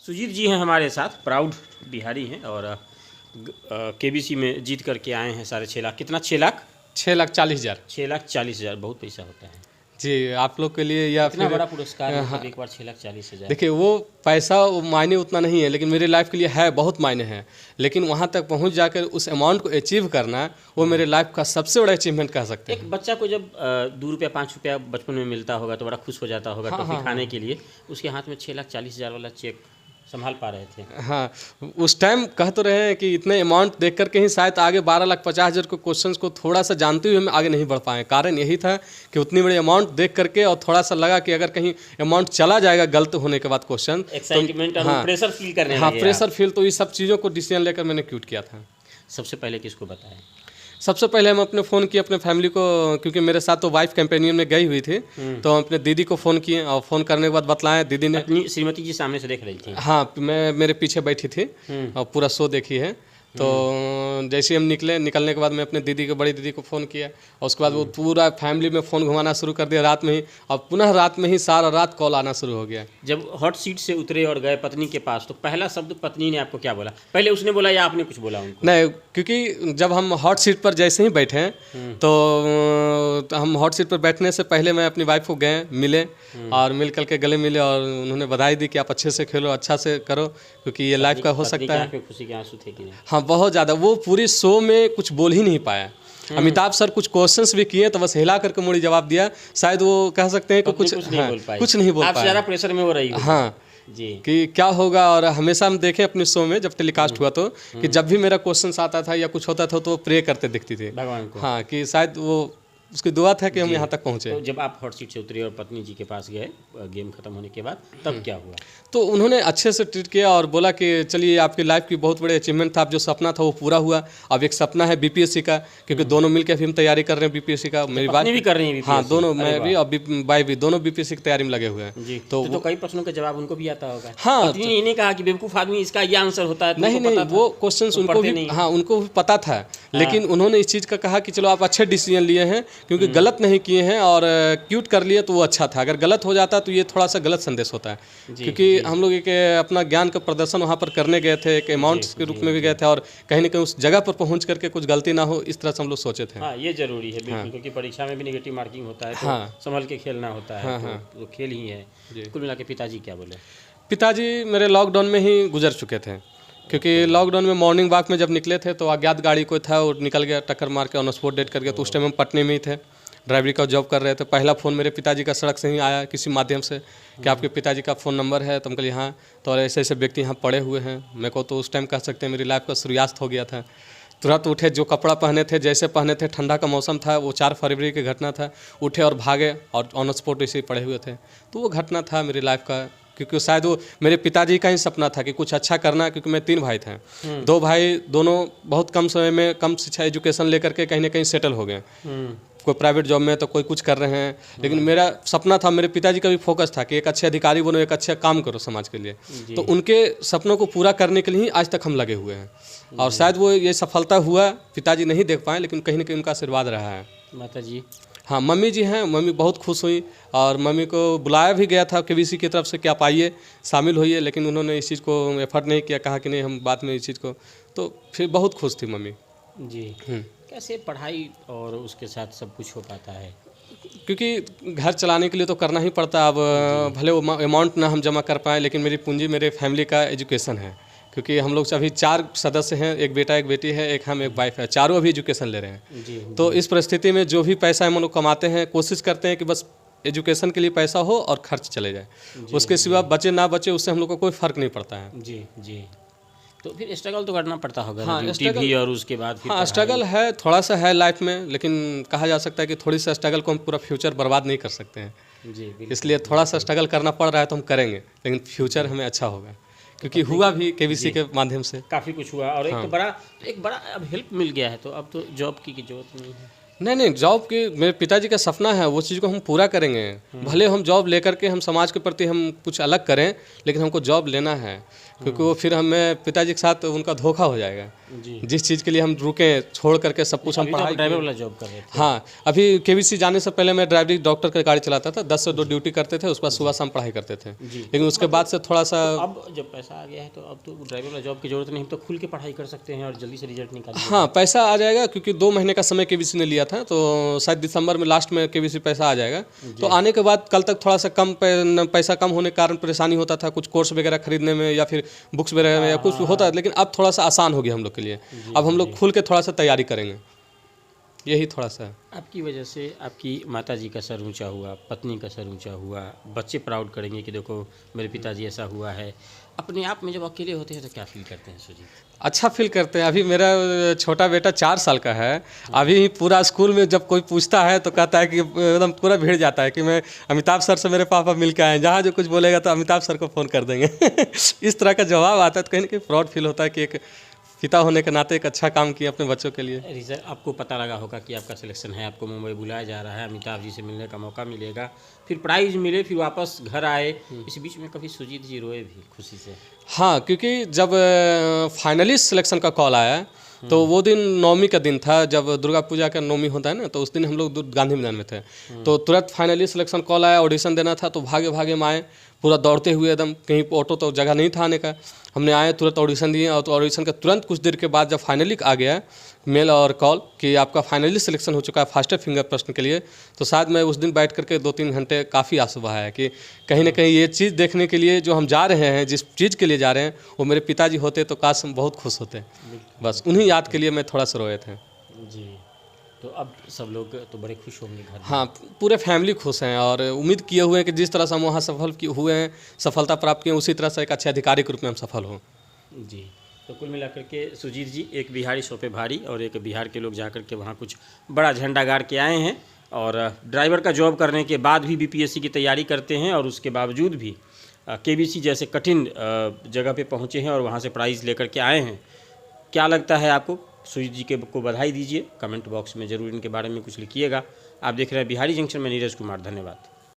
सुजीत जी हैं हमारे साथ, प्राउड बिहारी हैं और केबीसी में जीत करके आए हैं 6.5 लाख। कितना? 6 लाख 6,40,000। 6,40,000 बहुत पैसा होता है जी, आप लोग के लिए या इतना फिर बड़ा पुरस्कार है, मतलब एक बार 6,40,000। देखिए, वो पैसा वो मायने उतना नहीं है, लेकिन मेरी लाइफ के लिए है, बहुत मायने हैं। लेकिन वहाँ तक पहुँच जाकर उस अमाउंट को अचीव करना, वो मेरे लाइफ का सबसे बड़ा अचीवमेंट कह सकते हैं। एक बच्चा को जब 2 रुपया 5 रुपया बचपन में मिलता होगा तो बड़ा खुश हो जाता होगा टॉफी खाने के लिए, उसके हाथ में 6,40,000 वाला चेक संभाल पा रहे थे। हाँ, उस टाइम कह तो रहे हैं कि इतने अमाउंट देख करके ही शायद आगे 12,50,000 को क्वेश्चंस को थोड़ा सा जानते हुए हम आगे नहीं बढ़ पाए। कारण यही था कि उतनी बड़ी अमाउंट देख करके और थोड़ा सा लगा कि अगर कहीं अमाउंट चला जाएगा गलत होने के बाद क्वेश्चन, एक्साइटमेंट और प्रेशर फील करने हाँ, लगे प्रेशर फील, तो ये सब चीज़ों को डिसीजन लेकर मैंने क्यूट किया था। सबसे पहले किसको बताएं? सबसे पहले हम अपने फ़ोन किए अपने फैमिली को, क्योंकि मेरे साथ तो वाइफ कंपेनियन में गई हुई थी, तो हम अपने दीदी को फ़ोन किए और फ़ोन करने के बाद बतलाएं। दीदी ने अपनी श्रीमती जी सामने से देख रही थी? हाँ, मैं मेरे पीछे बैठी थी और पूरा शो देखी है। तो जैसे हम निकलने के बाद मैं अपने दीदी को, बड़ी दीदी को फ़ोन किया और उसके बाद वो पूरा फैमिली में फ़ोन घुमाना शुरू कर दिया रात में ही, और पुनः रात में ही सारा रात कॉल आना शुरू हो गया। जब हॉट सीट से उतरे और गए पत्नी के पास, तो पहला शब्द पत्नी ने आपको क्या बोला? पहले उसने बोला या आपने कुछ बोला उनको? नहीं, क्योंकि जब हम हॉट सीट पर जैसे ही बैठे तो हम हॉट सीट पर बैठने से पहले मैं अपनी वाइफ को गए मिले और मिल करके गले मिले और उन्होंने बधाई दी कि आप अच्छे से खेलो, अच्छा से करो, क्योंकि ये लाइफ का हो सकता है। खुशी के आंसू थे कि नहीं? हाँ, बहुत ज़्यादा। वो पूरी शो में कुछ बोल ही नहीं पाया। अमिताभ सर कुछ क्वेश्चंस भी किए तो बस हिला करके मुड़ी जवाब दिया। शायद वो कह सकते हैं कि कुछ नहीं बोल पाए, कुछ नहीं बोल पाया। आपसे ज़्यादा प्रेशर में हो रही है। हाँ जी, कि क्या होगा। और हमेशा हम देखें अपने शो में जब टेलीकास्ट हुआ तो कि जब भी मेरा क्वेश्चन आता था या कुछ होता था तो वो प्रे करते दिखती थी भगवान को। हाँ, कि शायद वो उसकी दुआ था कि हम यहाँ तक पहुँचे। तो जब आप हॉट सीट से उतरे और पत्नी जी के पास गए गेम खत्म होने के बाद, तब क्या हुआ? तो उन्होंने अच्छे से ट्रीट किया और बोला कि चलिए, आपकी लाइफ की बहुत बड़े अचीवमेंट था, आप जो सपना था वो पूरा हुआ। अब एक सपना है बीपीएससी का, क्योंकि दोनों मिलकर अभी हम तैयारी कर रहे हैं बीपीएससी का। मेरी बात भी कर रही है? हाँ, दोनों, मैं भी और भाई भी, दोनों बीपीएससी की तैयारी में लगे हुए हैं। तो कई प्रश्नों का जवाब उनको भी आता होगा। हाँ, ये नहीं कहा कि बेवकूफ़ आदमी इसका ये आंसर होता है? नहीं, वो क्वेश्चन उनको भी, हाँ, उनको भी पता था, लेकिन उन्होंने इस चीज़ का कहा कि चलो आप अच्छे डिसीजन लिए हैं, क्योंकि गलत नहीं किए हैं और क्यूट कर लिए तो वो अच्छा था। अगर गलत हो जाता तो ये थोड़ा सा गलत संदेश होता है, क्योंकि हम लोग एक अपना ज्ञान का प्रदर्शन वहाँ पर करने गए थे, एक अमाउंट्स के रूप में भी गए थे, और कहीं ना कहीं उस जगह पर पहुँच करके कुछ गलती ना हो, इस तरह से हम लोग सोचे थे। हाँ, ये जरूरी है बिल्कुल, क्योंकि परीक्षा में भी नेगेटिव मार्किंग होता है तो संभल के खेलना होता है। तो खेल ही है। कुल मिला के पिताजी क्या बोले? पिताजी मेरे लॉकडाउन में ही गुजर चुके थे, क्योंकि लॉकडाउन में मॉर्निंग वॉक में जब निकले थे तो अज्ञात गाड़ी कोई था और निकल गया, टक्कर मार के ऑन स्पॉट डेथ कर गया। तो उस टाइम हम पटने में ही थे, ड्राइवरी का जॉब कर रहे थे। पहला फ़ोन मेरे पिताजी का सड़क से ही आया किसी माध्यम से कि आपके पिताजी का फ़ोन नंबर है। तो हम कहिए हाँ, तो ऐसे ऐसे व्यक्ति यहाँ पड़े हुए हैं। मेरे को तो उस टाइम कह सकते हैं मेरी लाइफ का सूर्यास्त हो गया था। तुरंत उठे, जो कपड़ा पहने थे जैसे पहने थे, ठंडा का मौसम था, वो 4 फरवरी की घटना था, उठे और भागे और ऑन स्पॉट ऐसे ही पड़े हुए थे। तो वो घटना था मेरी लाइफ का, क्योंकि शायद वो मेरे पिताजी का ही सपना था कि कुछ अच्छा करना, क्योंकि मैं 3 भाई थे। 2 भाई दोनों बहुत कम समय में कम शिक्षा एजुकेशन लेकर के कहीं ना कहीं सेटल हो गए, कोई प्राइवेट जॉब में तो कोई कुछ कर रहे हैं। लेकिन मेरा सपना था, मेरे पिताजी का भी फोकस था कि एक अच्छे अधिकारी बनो, एक अच्छा काम करो समाज के लिए। तो उनके सपनों को पूरा करने के लिए ही आज तक हम लगे हुए हैं, और शायद वो ये सफलता हुआ पिताजी नहीं देख पाए, लेकिन कहीं ना कहीं उनका आशीर्वाद रहा है। माता जी? हाँ, मम्मी जी हैं। मम्मी बहुत खुश हुई और मम्मी को बुलाया भी गया था केबीसी की तरफ से कि आप आइए, शामिल होइए, लेकिन उन्होंने इस चीज़ को एफर्ट नहीं किया, कहा कि नहीं, हम बाद में इस चीज़ को। तो फिर बहुत खुश थी मम्मी जी। कैसे पढ़ाई और उसके साथ सब कुछ हो पाता है? क्योंकि घर चलाने के लिए तो करना ही पड़ता। अब भले वो अमाउंट ना हम जमा कर पाएँ, लेकिन मेरी पूंजी मेरे फैमिली का एजुकेशन है, क्योंकि हम लोग अभी 4 सदस्य हैं, एक बेटा एक बेटी है, एक हम एक वाइफ है, चारों अभी एजुकेशन ले रहे हैं। तो इस परिस्थिति में जो भी पैसा हम लोग कमाते हैं, कोशिश करते हैं कि बस एजुकेशन के लिए पैसा हो और खर्च चले जाए, उसके सिवा बचे ना बचे उससे हम लोग को कोई फ़र्क नहीं पड़ता है। जी। तो फिर स्ट्रगल तो करना पड़ता होगा। हाँ, स्ट्रगल भी, और उसके बाद फिर स्ट्रगल है, थोड़ा सा है लाइफ में, लेकिन कहा जा सकता है कि थोड़ी सा स्ट्रगल को हम पूरा फ्यूचर बर्बाद नहीं कर सकते हैं जी। इसलिए थोड़ा सा स्ट्रगल करना पड़ रहा है, तो हम करेंगे, लेकिन फ्यूचर हमें अच्छा होगा, क्योंकि हुआ भी केबीसी के माध्यम से काफ़ी कुछ हुआ। और एक बड़ा अब हेल्प मिल गया है, तो अब तो जॉब की जरूरत नहीं है। नहीं, जॉब की मेरे पिताजी का सपना है, वो चीज़ को हम पूरा करेंगे। भले हम जॉब लेकर के हम समाज के प्रति हम कुछ अलग करें, लेकिन हमको जॉब लेना है, क्योंकि वो फिर हमें पिताजी के साथ उनका धोखा हो जाएगा। जी। जिस चीज़ के लिए हम रुके छोड़ करके सब कुछ हम अभी तो पढ़ाई आप ड्राइवर वाला जॉब कर रहे थे। हाँ, अभी केबीसी जाने से पहले मैं ड्राइवरी डॉक्टर का गाड़ी चलाता था, 10 से 2 ड्यूटी करते थे, उसके बाद सुबह शाम पढ़ाई करते थे। जी। लेकिन उसके बाद से थोड़ा सा अब जब पैसा आ गया है तो अब तो ड्राइवर वाला जॉब की जरूरत नहीं, हम तो खुल के पढ़ाई कर सकते हैं और जल्दी से रिजल्ट निकाल। हाँ, पैसा आ जाएगा क्योंकि 2 महीने का समय केबीसी ने लिया था, तो शायद दिसंबर में लास्ट में केबीसी पैसा आ जाएगा। तो आने के बाद कल तक थोड़ा सा पैसा कम होने के कारण परेशानी होता था, कुछ कोर्स वगैरह खरीदने में या फिर बुक्स वगैरह में या कुछ होता है, लेकिन अब थोड़ा सा आसान हो गया हम लोग के लिए। अब हम लोग खुल के थोड़ा सा तैयारी करेंगे, यही थोड़ा सा है। आपकी वजह से आपकी माताजी का सर ऊंचा हुआ, पत्नी का सर ऊंचा हुआ, बच्चे प्राउड करेंगे कि देखो मेरे पिताजी ऐसा हुआ है। अपने आप में जब अकेले होते हैं तो क्या फील करते हैं सुजीत? अच्छा फील करते हैं। अभी मेरा छोटा बेटा 4 साल का है, अभी पूरा स्कूल में जब कोई पूछता है तो कहता है कि एकदम पूरा भीड़ जाता है कि मैं अमिताभ सर से मेरे पापा मिल के आए, जहाँ जो कुछ बोलेगा तो अमिताभ सर को फ़ोन कर देंगे। इस तरह का जवाब आता है तो कहीं ना कहीं प्राउड फील होता है कि एक पिता होने के नाते एक अच्छा काम किया अपने बच्चों के लिए। रिजल्ट आपको पता लगा होगा कि आपका सिलेक्शन है, आपको मुंबई बुलाया जा रहा है, अमिताभ जी से मिलने का मौका मिलेगा, फिर प्राइज़ मिले, फिर वापस घर आए, इस बीच में कभी सुजीत जी रोए भी खुशी से? हाँ, क्योंकि जब फाइनलिस्ट सिलेक्शन का कॉल आया तो वो दिन नवमी का दिन था, जब दुर्गा पूजा का नवमी होता है ना, तो उस दिन हम लोग गांधी मैदान में थे। तो तुरंत फाइनलिस्ट सिलेक्शन कॉल आया, ऑडिशन देना था, तो भागे भागे में आए, पूरा दौड़ते हुए एकदम, कहीं ऑटो तो जगह नहीं था आने का। हमने आए, तुरंत ऑडिशन दिए, और तो ऑडिशन के तुरंत कुछ देर के बाद जब फाइनली आ गया मेल और कॉल कि आपका फाइनली सिलेक्शन हो चुका है फास्टर फिंगर प्रश्न के लिए, तो शायद मैं उस दिन बैठ करके 2-3 घंटे काफ़ी आंसू बहाया कि कहीं ना कहीं ये चीज़ देखने के लिए जो हम जा रहे हैं, जिस चीज़ के लिए जा रहे हैं, वो मेरे पिताजी होते तो काश हम बहुत खुश होते। बस उन्हीं याद के लिए मैं थोड़ा सा रोए थे। जी। तो अब सब लोग तो बड़े खुश होंगे घर में। हाँ, पूरे फैमिली खुश हैं और उम्मीद किए हुए हैं कि जिस तरह से हम वहाँ हुए हैं, सफलता प्राप्त किए, उसी तरह से एक अच्छे अधिकारी के रूप में हम सफल हों। जी। तो कुल मिलाकर के सुजीत जी, एक बिहारी सौ पे भारी, और एक बिहार के लोग जाकर के वहाँ कुछ बड़ा झंडा गाड़ के आए हैं, और ड्राइवर का जॉब करने के बाद भी बीपीएससी की तैयारी करते हैं, और उसके बावजूद भी केबीसी जैसे कठिन जगह पे पहुँचे हैं और वहाँ से प्राइज़ लेकर के आए हैं। क्या लगता है आपको? सुजीत जी को बधाई दीजिए, कमेंट बॉक्स में ज़रूर इनके बारे में कुछ लिखिएगा। आप देख रहे हैं बिहारी जंक्शन में नीरज कुमार, धन्यवाद।